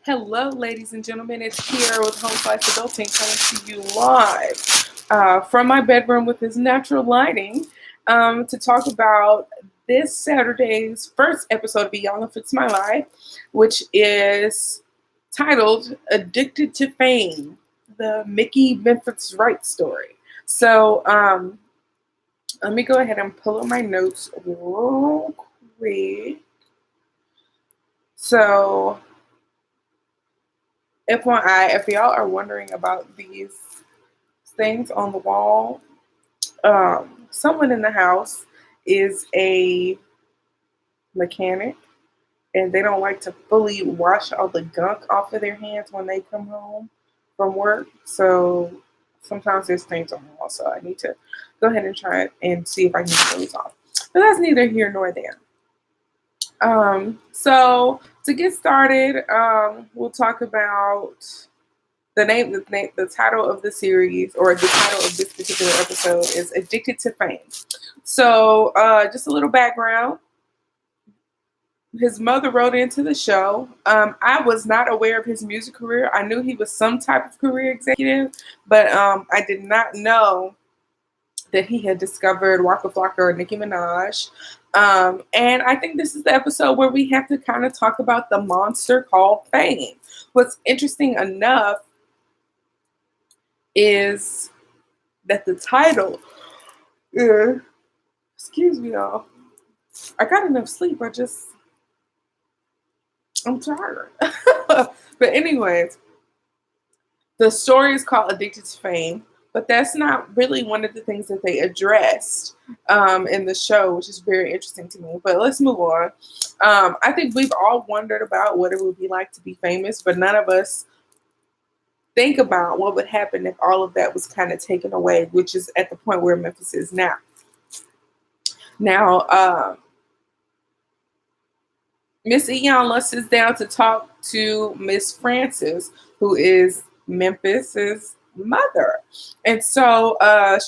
Hello, ladies and gentlemen. It's Kiara with Home Slice Adulting coming to you live from my bedroom with this natural lighting to talk about this Saturday's first episode of Iyanla Fits My Life, which is titled Addicted to Fame, the Memphitz Wright story. So let me go ahead and pull up my notes real quick. So FYI, if y'all are wondering about these things on the wall, someone in the house is a mechanic and they don't like to fully wash all the gunk off of their hands when they come home from work. So sometimes there's things on the wall. So I need to go ahead and try it and see if I can get those off. But that's neither here nor there. So to get started, we'll talk about the title of the series, or the title of this particular episode is Addicted to Fame. So, just a little background. His mother wrote into the show. I was not aware of his music career. I knew he was some type of career executive, but I did not know that he had discovered Waka Flocka or Nicki Minaj. And I think this is the episode where we have to kind of talk about the monster called fame. What's interesting enough is that the title, excuse me y'all, I got enough sleep, I'm tired. But anyways, the story is called Addicted to Fame. But that's not really one of the things that they addressed in the show, which is very interesting to me. But let's move on. I think we've all wondered about what it would be like to be famous, but none of us think about what would happen if all of that was kind of taken away, which is at the point where Memphis is now. Now, Miss Iyanla sits down to talk to Miss Francis, who is Memphis's mother. And so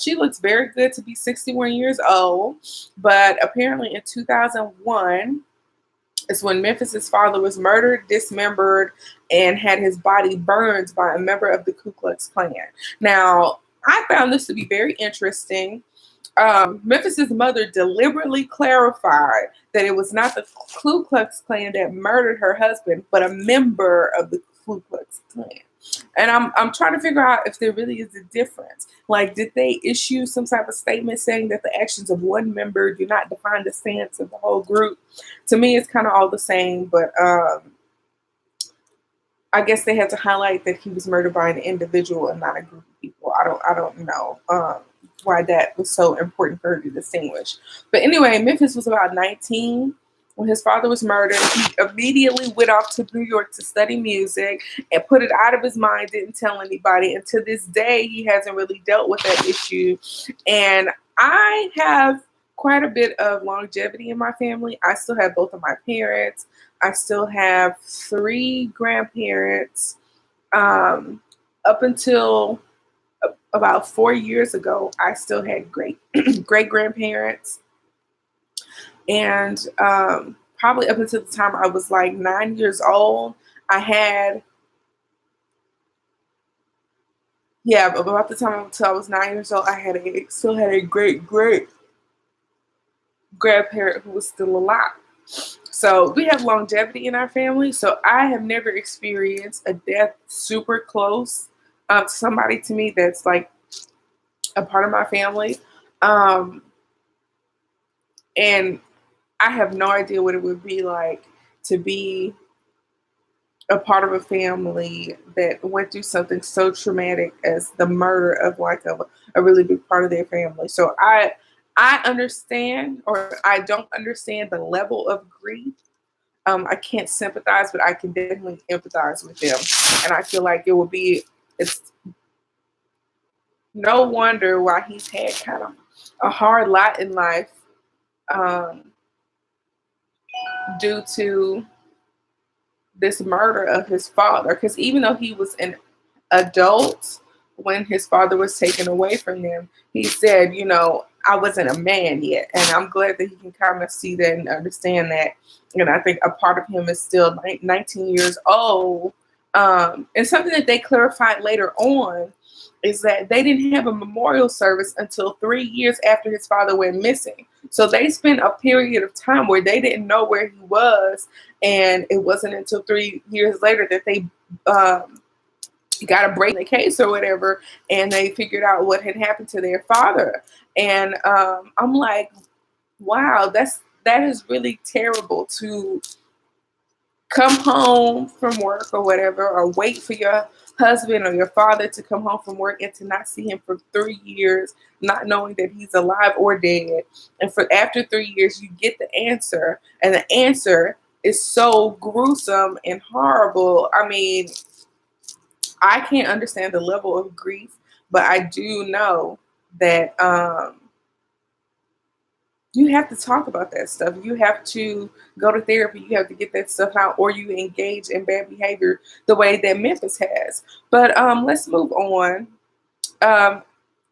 she looks very good to be 61 years old, but apparently in 2001 is when Memphis's father was murdered, dismembered, and had his body burned by a member of the Ku Klux Klan. Now, I found this to be very interesting. Memphis's mother deliberately clarified that it was not the Ku Klux Klan that murdered her husband, but a member of the Ku Klux Klan. And I'm trying to figure out if there really is a difference. Like, did they issue some type of statement saying that the actions of one member do not define the stance of the whole group? To me, it's kind of all the same, but I guess they had to highlight that he was murdered by an individual and not a group of people. I don't know why that was so important for her to distinguish. But anyway, Memphis was about 19 when his father was murdered. He immediately went off to New York to study music and put it out of his mind, didn't tell anybody. And to this day, he hasn't really dealt with that issue. And I have quite a bit of longevity in my family. I still have both of my parents. I still have 3 grandparents. Up until about 4 years ago, I still had great grandparents. And probably up until the time I was like 9 years old, I had, about the time until I was 9 years old, I still had a great grandparent who was still alive. So we have longevity in our family. So I have never experienced a death super close to somebody to me that's like a part of my family. And I have no idea what it would be like to be a part of a family that went through something so traumatic as the murder of like a really big part of their family. So I understand, or I don't understand the level of grief. I can't sympathize, but I can definitely empathize with them. And I feel like it's no wonder why he's had kind of a hard lot in life. Due to this murder of his father, because even though he was an adult when his father was taken away from him, he said, I wasn't a man yet. And I'm glad that he can kind of see that and understand that. And I think a part of him is still 19 years old And something that they clarified later on is that they didn't have a memorial service until 3 years after his father went missing. So they spent a period of time where they didn't know where he was, and it wasn't until 3 years later that they got a break in the case or whatever, and they figured out what had happened to their father. And I'm like, wow, that is really terrible to come home from work or whatever, or wait for your husband or your father to come home from work and to not see him for 3 years, not knowing that he's alive or dead. And for after 3 years, you get the answer, and the answer is so gruesome and horrible. I mean, I can't understand the level of grief, but I do know that you have to talk about that stuff. You have to go to therapy. You have to get that stuff out, or you engage in bad behavior the way that Memphis has. But let's move on. Um,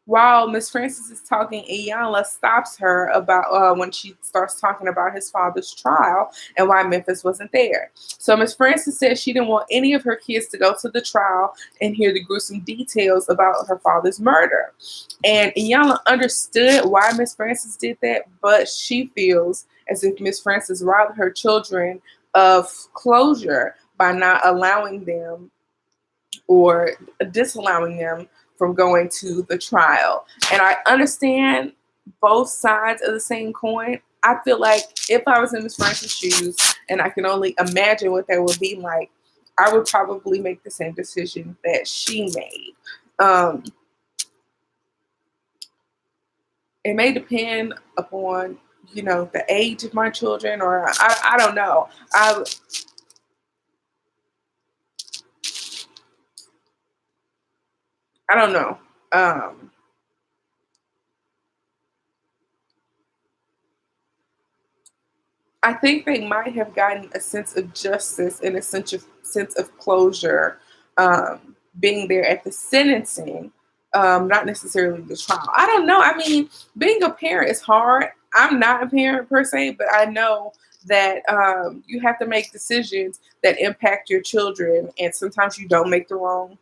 while Miss Frances is talking, Iyanla stops her about when she starts talking about his father's trial and why Memphis wasn't there. So Miss Frances says she didn't want any of her kids to go to the trial and hear the gruesome details about her father's murder. And Iyanla understood why Miss Frances did that, but she feels as if Miss Frances robbed her children of closure by not allowing them or disallowing them from going to the trial. And I understand both sides of the same coin. I feel like if I was in Miss Frances' shoes, and I can only imagine what that would be like, I would probably make the same decision that she made. It may depend upon, the age of my children, or I don't know. I don't know. I think they might have gotten a sense of justice and a sense of closure, being there at the sentencing, not necessarily the trial. I don't know. I mean, being a parent is hard. I'm not a parent per se, but I know that you have to make decisions that impact your children, and sometimes you don't make the right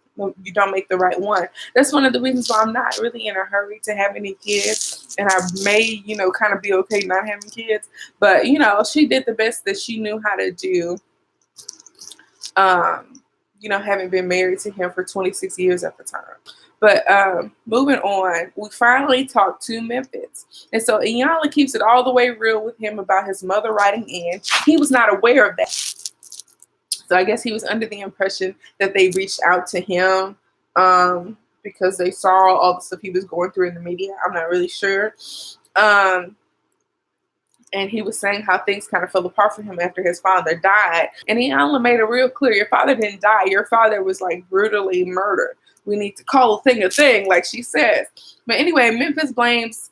one. That's one of the reasons why I'm not really in a hurry to have any kids, and I may, kind of be okay not having kids. But she did the best that she knew how to do. Having been married to him for 26 years at the time. But moving on, we finally talked to Memphitz. And so Iyanla keeps it all the way real with him about his mother writing in. He was not aware of that. So I guess he was under the impression that they reached out to him because they saw all the stuff he was going through in the media. I'm not really sure. And he was saying how things kind of fell apart for him after his father died. And Iyanla made it real clear, your father didn't die. Your father was like brutally murdered. We need to call a thing, like she says. But anyway, Memphis blames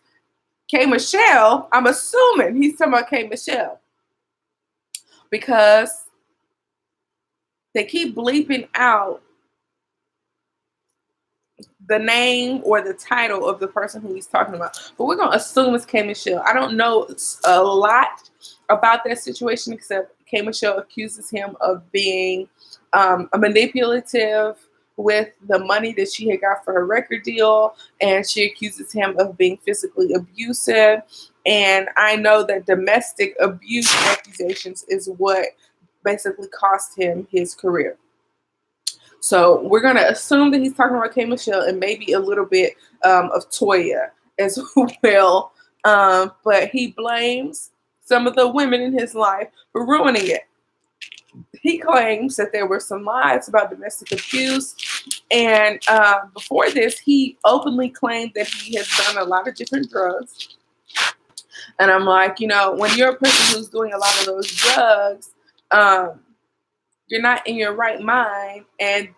K. Michelle. I'm assuming he's talking about K. Michelle, because they keep bleeping out the name or the title of the person who he's talking about. But we're going to assume it's K. Michelle. I don't know a lot about that situation, except K. Michelle accuses him of being a manipulative with the money that she had got for her record deal, and she accuses him of being physically abusive. And I know that domestic abuse accusations is what basically cost him his career. So we're going to assume that he's talking about K. Michelle and maybe a little bit of Toya as well. But he blames some of the women in his life for ruining it. He claims that there were some lies about domestic abuse. And before this, he openly claimed that he has done a lot of different drugs. And I'm like, when you're a person who's doing a lot of those drugs, you're not in your right mind, and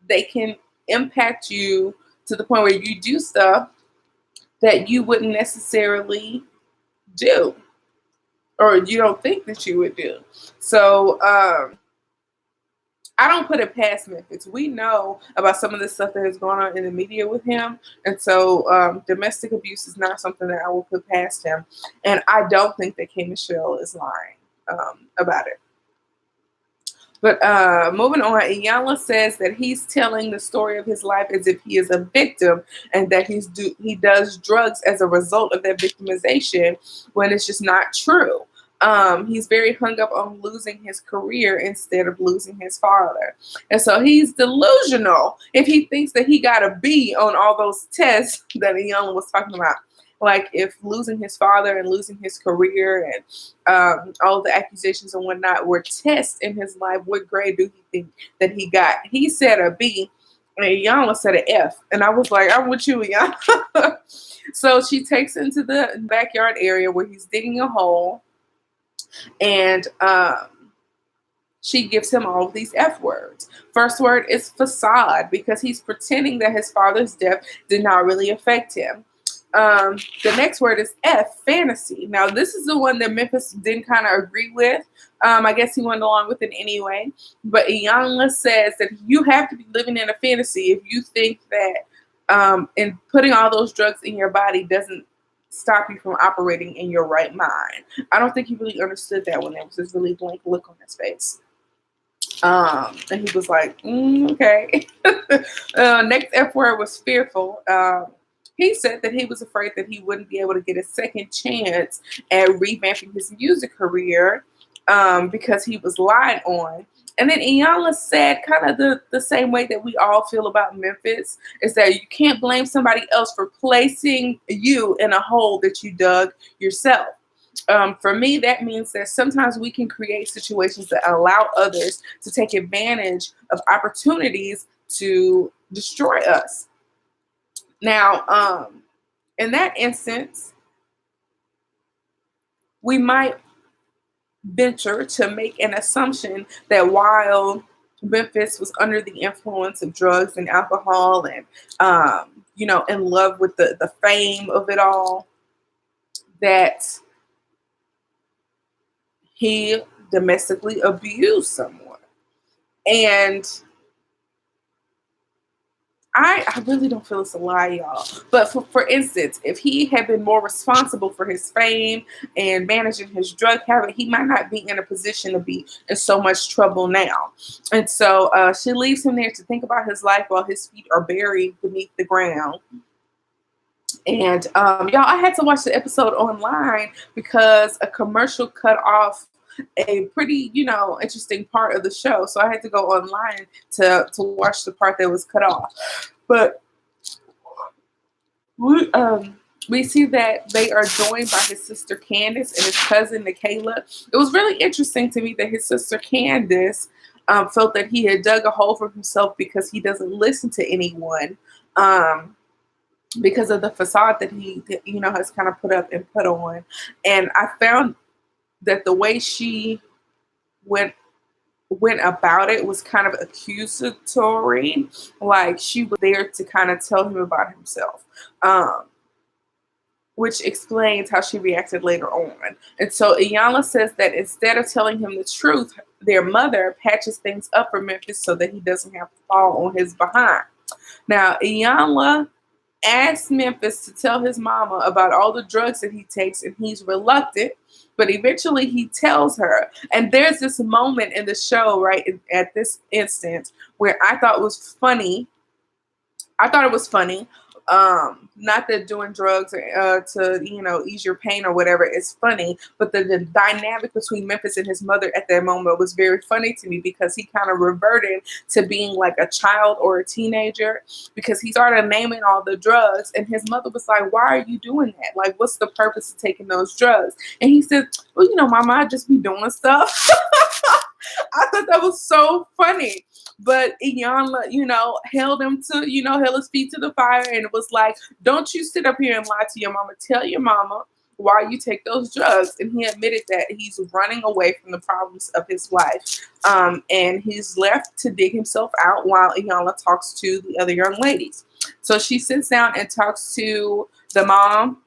they can impact you to the point where you do stuff that you wouldn't necessarily do, or you don't think that you would do. So I don't put it past Memphitz. We know about some of the stuff that has gone on in the media with him. And so domestic abuse is not something that I will put past him. And I don't think that K. Michelle is lying about it. But moving on, Iyanla says that he's telling the story of his life as if he is a victim, and that he does drugs as a result of that victimization, when it's just not true. He's very hung up on losing his career instead of losing his father. And so he's delusional if he thinks that he got a B on all those tests that Iyanla was talking about. Like, if losing his father and losing his career and all the accusations and whatnot were tests in his life, what grade do he think that he got? He said a B, and Iyanla said an F. And I was like, I'm with you, Iyanla. So she takes him to the backyard area where he's digging a hole, and she gives him all of these F words. First word is facade, because he's pretending that his father's death did not really affect him. The next word is F, fantasy. Now, this is the one that Memphitz didn't kind of agree with. I guess he went along with it anyway. But Iyanla says that you have to be living in a fantasy if you think that and putting all those drugs in your body doesn't stop you from operating in your right mind. I don't think he really understood that when there was this really blank look on his face. And he was like, okay. Next F word was fearful. He said that he was afraid that he wouldn't be able to get a second chance at revamping his music career because he was lied on. And then Iyanla said kind of the same way that we all feel about Memphitz, is that you can't blame somebody else for placing you in a hole that you dug yourself. For me, that means that sometimes we can create situations that allow others to take advantage of opportunities to destroy us. Now, in that instance, we might venture to make an assumption that while Memphitz was under the influence of drugs and alcohol and, in love with the fame of it all, that he domestically abused someone. And I really don't feel it's a lie, y'all. But for instance, if he had been more responsible for his fame and managing his drug habit, he might not be in a position to be in so much trouble now. And so she leaves him there to think about his life while his feet are buried beneath the ground. And y'all, I had to watch the episode online because a commercial cut off a pretty, interesting part of the show. So I had to go online to watch the part that was cut off. But we see that they are joined by his sister Candace and his cousin Nikayla. It was really interesting to me that his sister Candace felt that he had dug a hole for himself because he doesn't listen to anyone. Because of the facade that he, has kind of put up and put on. And I found that the way she went about it was kind of accusatory. Like, she was there to kind of tell him about himself, which explains how she reacted later on. And so Iyanla says that instead of telling him the truth, their mother patches things up for Memphitz so that he doesn't have to fall on his behind. Now, Iyanla asked Memphitz to tell his mama about all the drugs that he takes, and he's reluctant, but eventually he tells her. And there's this moment in the show, right, at this instance, where I thought it was funny. Not that doing drugs to ease your pain or whatever is funny, but the dynamic between Memphitz and his mother at that moment was very funny to me, because he kind of reverted to being like a child or a teenager, because he started naming all the drugs, and his mother was like, "Why are you doing that? Like, what's the purpose of taking those drugs?" And he said, "Well, Mama, I just be doing stuff." I thought that was so funny. But Iyanla, held his feet to the fire, and it was like, don't you sit up here and lie to your mama. Tell your mama why you take those drugs. And he admitted that he's running away from the problems of his life. And he's left to dig himself out while Iyanla talks to the other young ladies. So she sits down and talks to the mom,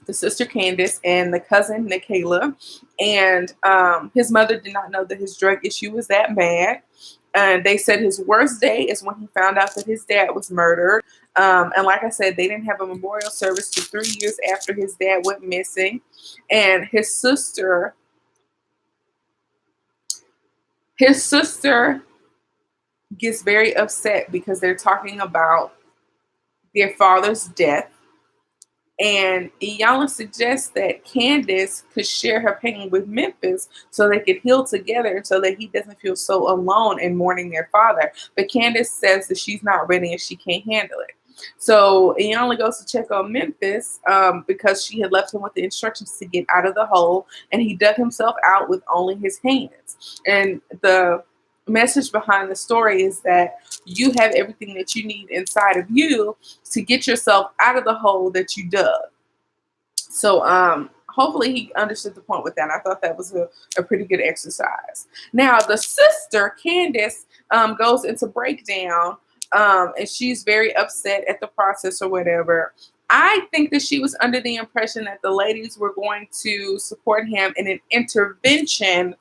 the sister Candace, and the cousin Nikayla. And his mother did not know that his drug issue was that bad. And they said his worst day is when he found out that his dad was murdered. And like I said, they didn't have a memorial service till 3 years after his dad went missing. And his sister His sister gets very upset because they're talking about their father's death. And Iyanla suggests that Candace could share her pain with Memphis so they could heal together so that he doesn't feel so alone in mourning their father. But Candace says that she's not ready and she can't handle it. So Iyanla goes to check on Memphis because she had left him with the instructions to get out of the hole, and he dug himself out with only his hands. And the message behind the story is that you have everything that you need inside of you to get yourself out of the hole that you dug. So hopefully he understood the point with that. I thought that was a pretty good exercise. Now the sister, Candace, goes into breakdown, and she's very upset at the process or whatever. I think that she was under the impression that the ladies were going to support him in an intervention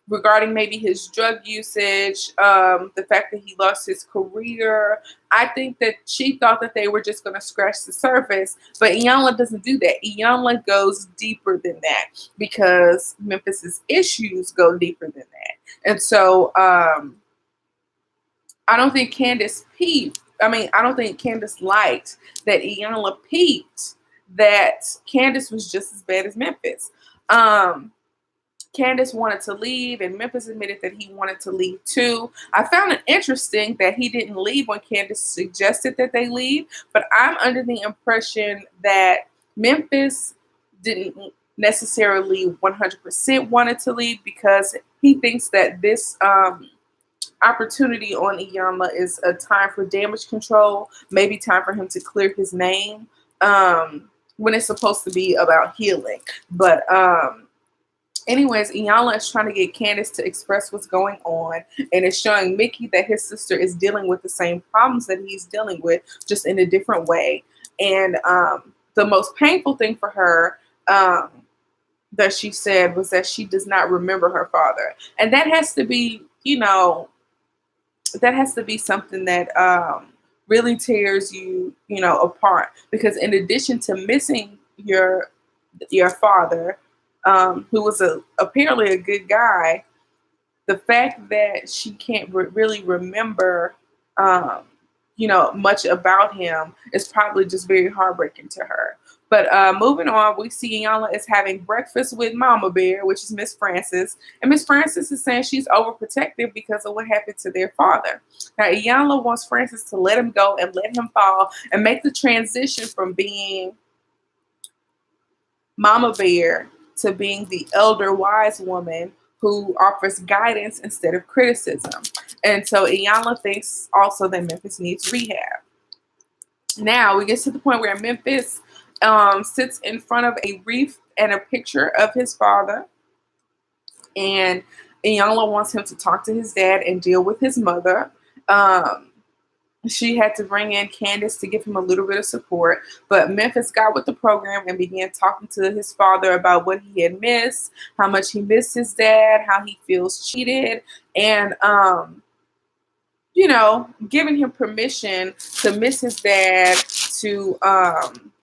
regarding maybe his drug usage, the fact that he lost his career. I think that she thought that they were just going to scratch the surface, but Iyanla doesn't do that. Iyanla goes deeper than that because Memphis's issues go deeper than that. And so I don't think Candace peeped. I don't think Candace liked that Iyanla peeped that Candace was just as bad as Memphis. Candace wanted to leave, and Memphis admitted that he wanted to leave too. I found it interesting that he didn't leave when Candace suggested that they leave, but I'm under the impression that Memphis didn't necessarily 100% wanted to leave because he thinks that this opportunity on Iyanla is a time for damage control, maybe time for him to clear his name when it's supposed to be about healing. But anyways, Iyanla is trying to get Candace to express what's going on, and it's showing Mickey that his sister is dealing with the same problems that he's dealing with, just in a different way. And the most painful thing for her that she said was that she does not remember her father. And that has to be, something that really tears you, apart. Because in addition to missing your father, who was apparently a good guy, the fact that she can't really remember, much about him is probably just very heartbreaking to her. But moving on, we see Iyanla is having breakfast with Mama Bear, which is Miss Frances. And Miss Frances is saying she's overprotective because of what happened to their father. Now, Iyanla wants Frances to let him go and let him fall and make the transition from being Mama Bear to being the elder wise woman who offers guidance instead of criticism. And so Iyanla thinks also that Memphis needs rehab. Now we get to the point where Memphis sits in front of a wreath and a picture of his father. And Iyanla wants him to talk to his dad and deal with his mother. She had to bring in Candace to give him a little bit of support, but Memphis got with the program and began talking to his father about what he had missed, how much he missed his dad, how he feels cheated, and giving him permission to miss his dad, to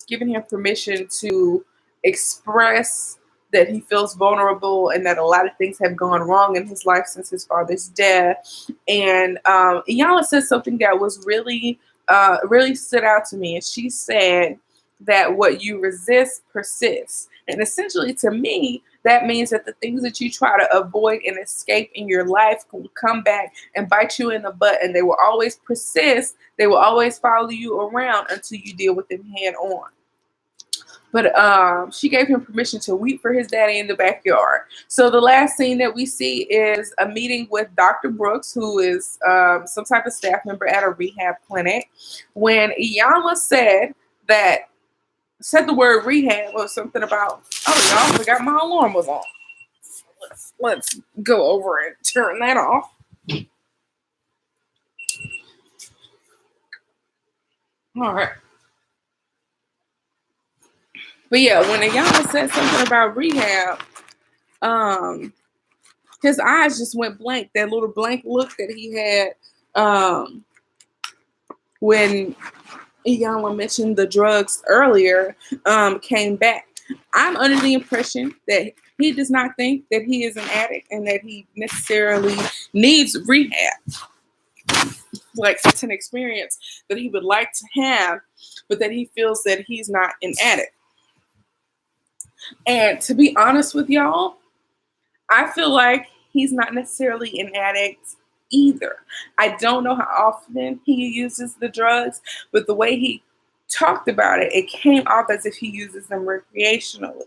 giving him permission to express that he feels vulnerable and that a lot of things have gone wrong in his life since his father's death. And Iyanla said something that was really stood out to me. And she said that what you resist persists. And essentially, to me, that means that the things that you try to avoid and escape in your life will come back and bite you in the butt, and they will always persist. They will always follow you around until you deal with them head on. But she gave him permission to weep for his daddy in the backyard. So the last scene that we see is a meeting with Dr. Brooks, who is some type of staff member at a rehab clinic. When Iyanla said the word rehab or something about, oh, y'all forgot my alarm was on. Let's go over and turn that off. All right. But yeah, when Iyanla said something about rehab, his eyes just went blank. That little blank look that he had when Iyanla mentioned the drugs earlier came back. I'm under the impression that he does not think that he is an addict and that he necessarily needs rehab. Like, it's an experience that he would like to have, but that he feels that he's not an addict. And to be honest with y'all, I feel like he's not necessarily an addict either. I don't know how often he uses the drugs, but the way he talked about it, it came off as if he uses them recreationally.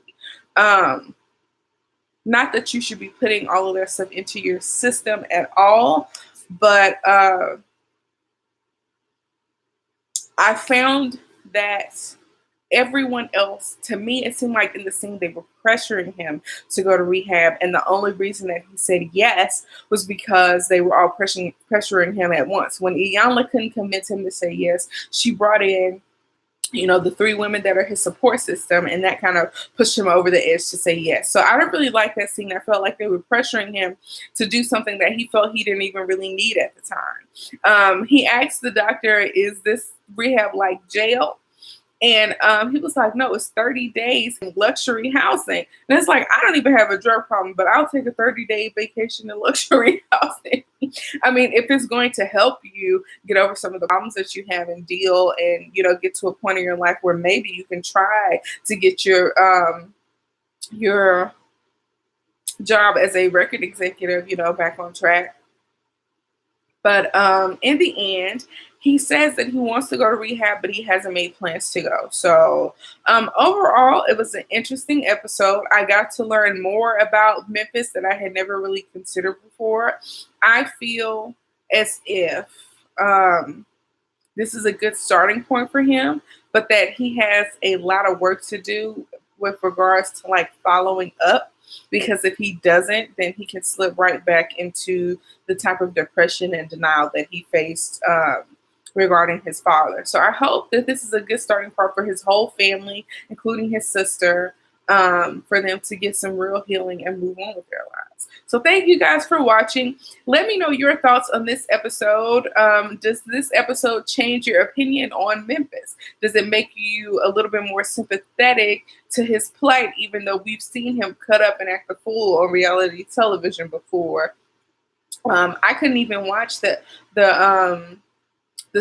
Not that you should be putting all of that stuff into your system at all, but I found that everyone else, to me, it seemed like in the scene they were pressuring him to go to rehab, and the only reason that he said yes was because they were all pressuring him at once. When Iyanla couldn't convince him to say yes, she brought in, the 3 women that are his support system, and that kind of pushed him over the edge to say yes. So I don't really like that scene. I felt like they were pressuring him to do something that he felt he didn't even really need at the time. He asked the doctor, is this rehab like jail? And he was like, no, it's 30 days in luxury housing. And it's like, I don't even have a drug problem, but I'll take a 30-day vacation in luxury housing. I mean, if it's going to help you get over some of the problems that you have and deal and, get to a point in your life where maybe you can try to get your job as a record executive, back on track. But in the end, he says that he wants to go to rehab, but he hasn't made plans to go. So overall, it was an interesting episode. I got to learn more about Memphitz that I had never really considered before. I feel as if this is a good starting point for him, but that he has a lot of work to do with regards to like following up. Because if he doesn't, then he can slip right back into the type of depression and denial that he faced regarding his father. So I hope that this is a good starting point for his whole family, including his sister, for them to get some real healing and move on with their lives. So thank you guys for watching. Let me know your thoughts on this episode. Does this episode change your opinion on Memphitz? Does it make you a little bit more sympathetic to his plight, even though we've seen him cut up and act a fool on reality television before? I couldn't even watch the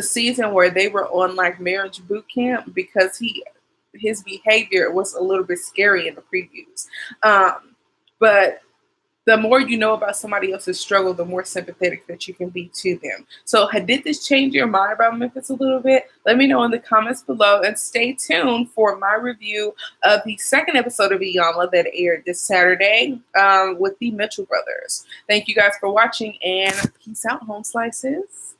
season where they were on like marriage boot camp because his behavior was a little bit scary in the previews. But the more you know about somebody else's struggle, the more sympathetic that you can be to them. So did this change your mind about Memphitz a little bit? Let me know in the comments below, and stay tuned for my review of the second episode of Iyanla that aired this Saturday with the Mitchell brothers. Thank you guys for watching, and peace out, home slices.